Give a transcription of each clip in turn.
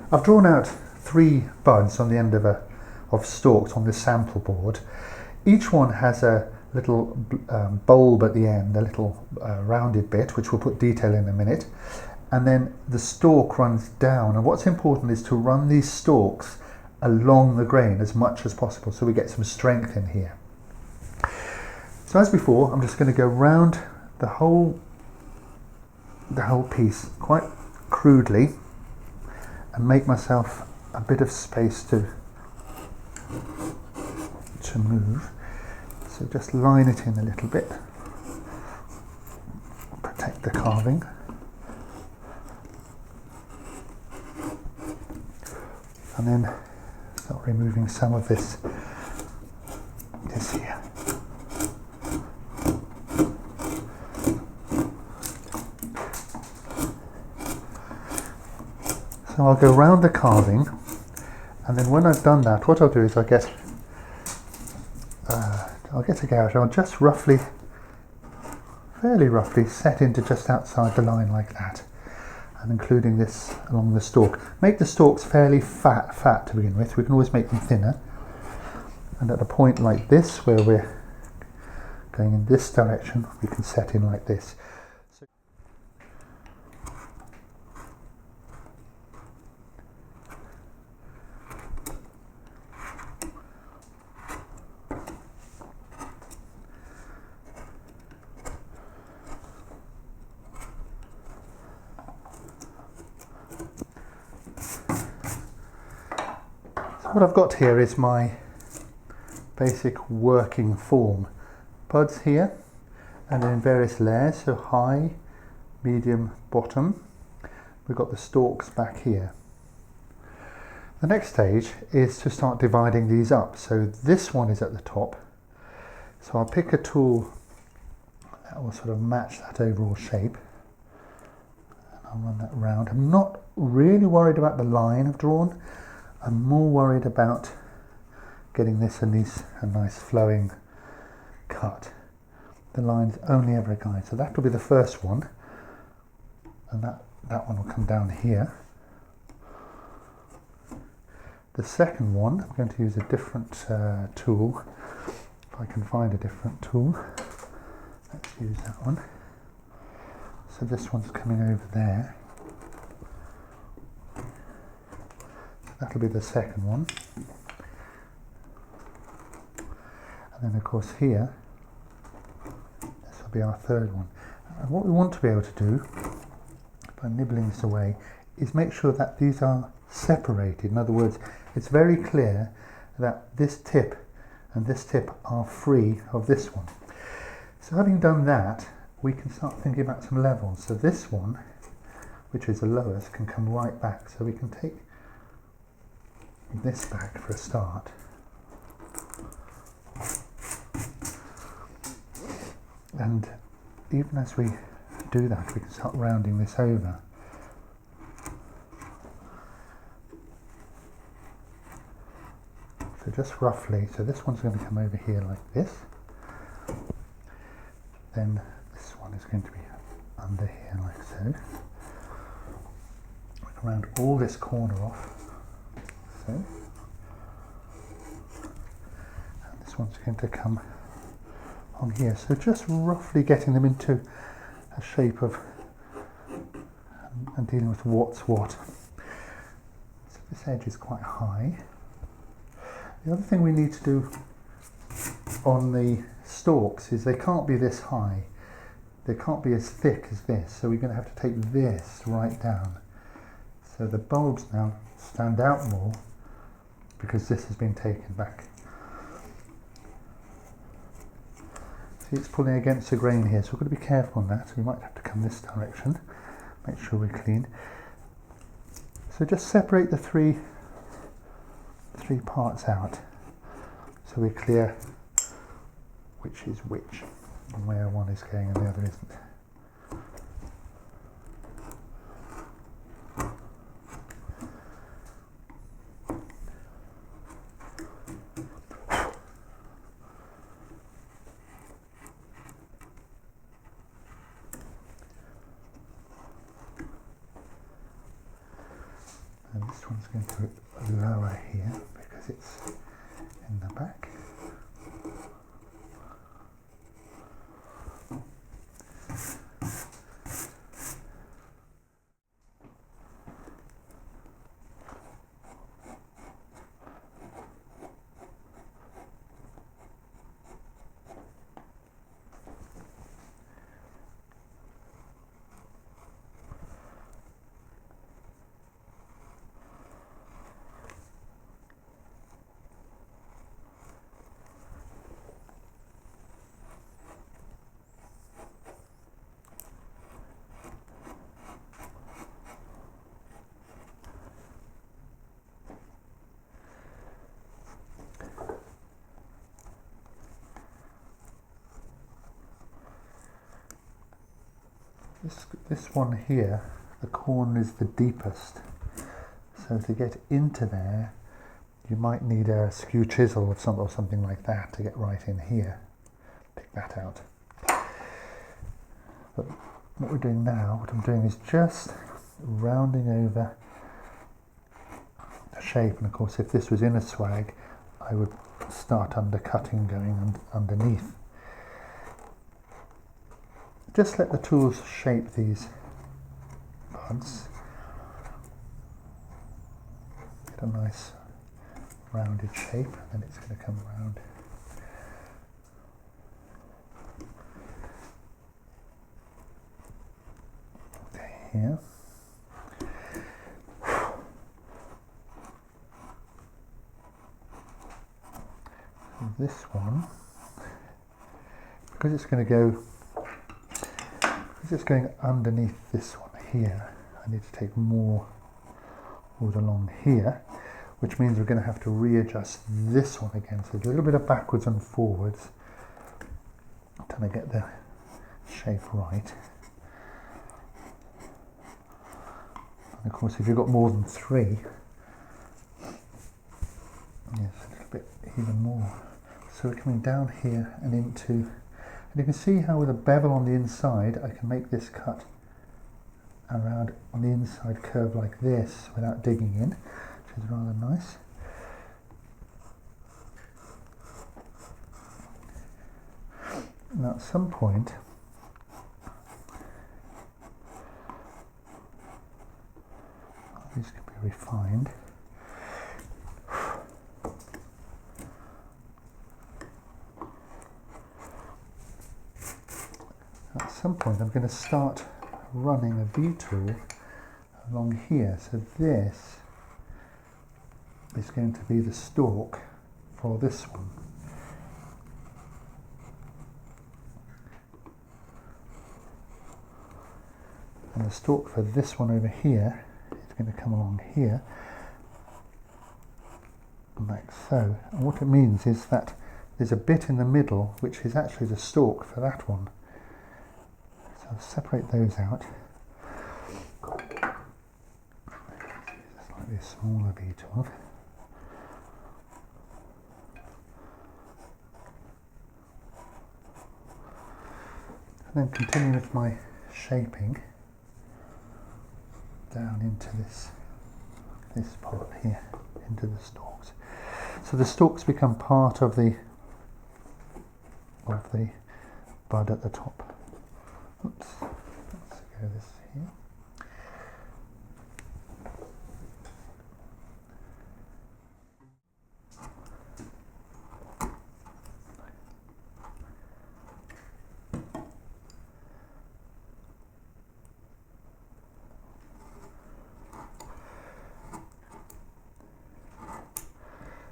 I've drawn out 3 buds on the end of stalks on this sample board. Each one has a little bulb at the end, a little rounded bit, which we'll put detail in a minute. And then the stalk runs down. And what's important is to run these stalks along the grain as much as possible so we get some strength in here. So as before, I'm just going to go round the whole piece quite crudely and make myself a bit of space to move. So just line it in a little bit, protect the carving. And then start removing some of this here. So I'll go round the carving, and then when I've done that, what I'll do is I'll get a gouge. I'll just fairly roughly set into just outside the line like that, and including this along the stalk. Make the stalks fairly fat to begin with. We can always make them thinner, and at a point like this where we're going in this direction, we can set in like this. What I've got here is my basic working form. Buds here, and then in various layers, so high, medium, bottom. We've got the stalks back here. The next stage is to start dividing these up. So this one is at the top. So I'll pick a tool that will sort of match that overall shape. And I'll run that round. I'm not really worried about the line I've drawn. I'm more worried about getting this a nice flowing cut. The line's only ever a guide, so that will be the first one, and that one will come down here. The second one, I'm going to use a different tool, if I can find a different tool. Let's use that one. So this one's coming over there. That'll be the second one. And then of course here, this will be our third one. And what we want to be able to do, by nibbling this away, is make sure that these are separated. In other words, it's very clear that this tip and this tip are free of this one. So having done that, we can start thinking about some levels. So this one, which is the lowest, can come right back. So we can take this back for a start. And even as we do that, we can start rounding this over. So just roughly, so this one's going to come over here like this. Then this one is going to be under here like so. We can round all this corner off. And this one's going to come on here, so just roughly getting them into a shape of and dealing with what's what. So this edge is quite high. The other thing we need to do on the stalks is they can't be this high, they can't be as thick as this, so we're going to have to take this right down. So the bulbs now stand out more because this has been taken back. See, it's pulling against the grain here, so we've got to be careful on that. So we might have to come this direction, make sure we're clean. So just separate the three parts out so we're clear which is which and where one is going and the other isn't. And this this one's going to lower here because it's in the back. This one here, the corner is the deepest, so to get into there you might need a skew chisel or something like that to get right in here. Pick that out. But what we're doing now, what I'm doing is just rounding over the shape, and of course if this was in a swag I would start undercutting going underneath. Just let the tools shape these buds. Get a nice rounded shape, and then it's going to come around. Here. So this one, because it's going to go, it's going underneath this one here, I need to take more wood along here, which means we're going to have to readjust this one again. So a little bit of backwards and forwards until I get the shape right. And of course if you've got more than 3, yes, a little bit even more. So we're coming down here and into, and you can see how with a bevel on the inside I can make this cut around on the inside curve like this without digging in, which is rather nice. Now at some point these can be refined. At some point I'm going to start running a V-tool along here, so this is going to be the stalk for this one. And the stalk for this one over here is going to come along here, like so. And what it means is that there's a bit in the middle which is actually the stalk for that one. So I'll separate those out. Slightly smaller V-tool. And then continue with my shaping down into this part here, into the stalks. So the stalks become part of the bud at the top. Oops, let's go this here.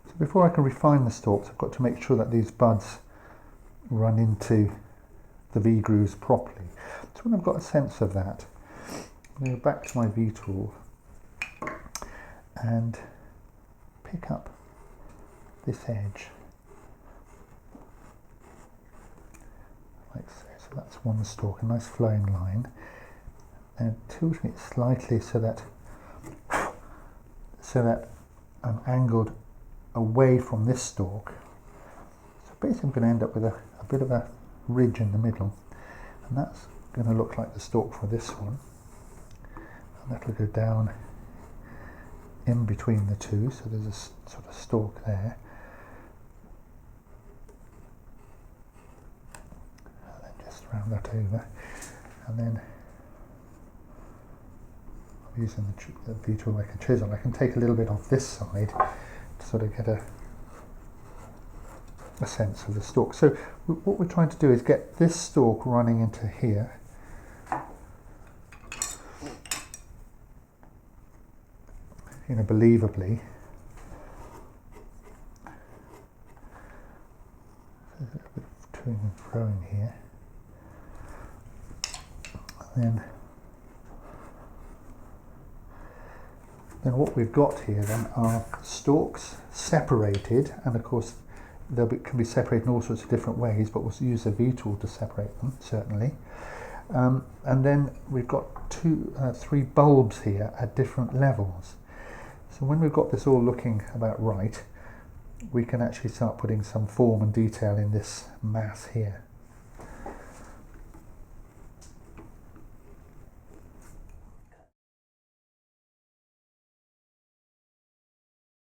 So before I can refine the stalks, I've got to make sure that these buds run into the V-grooves properly. So when I've got a sense of that, I'm going to go back to my V-tool and pick up this edge, like so. So that's one stalk, a nice flowing line, and tilting it slightly so that I'm angled away from this stalk. So basically I'm going to end up with a bit of a ridge in the middle, and that's going to look like the stalk for this one, and that'll go down in between the two, so there's a sort of stalk there. And then just round that over, and then using the V tool like a chisel, I can take a little bit off this side to sort of get a sense of the stalk. So what we're trying to do is get this stalk running into here, you know, believably. There's a bit of toing and froing here. And then what we've got here then are stalks separated, and of course can be separated in all sorts of different ways, but we'll use a V tool to separate them, certainly. And then we've got three bulbs here at different levels. So when we've got this all looking about right, we can actually start putting some form and detail in this mass here.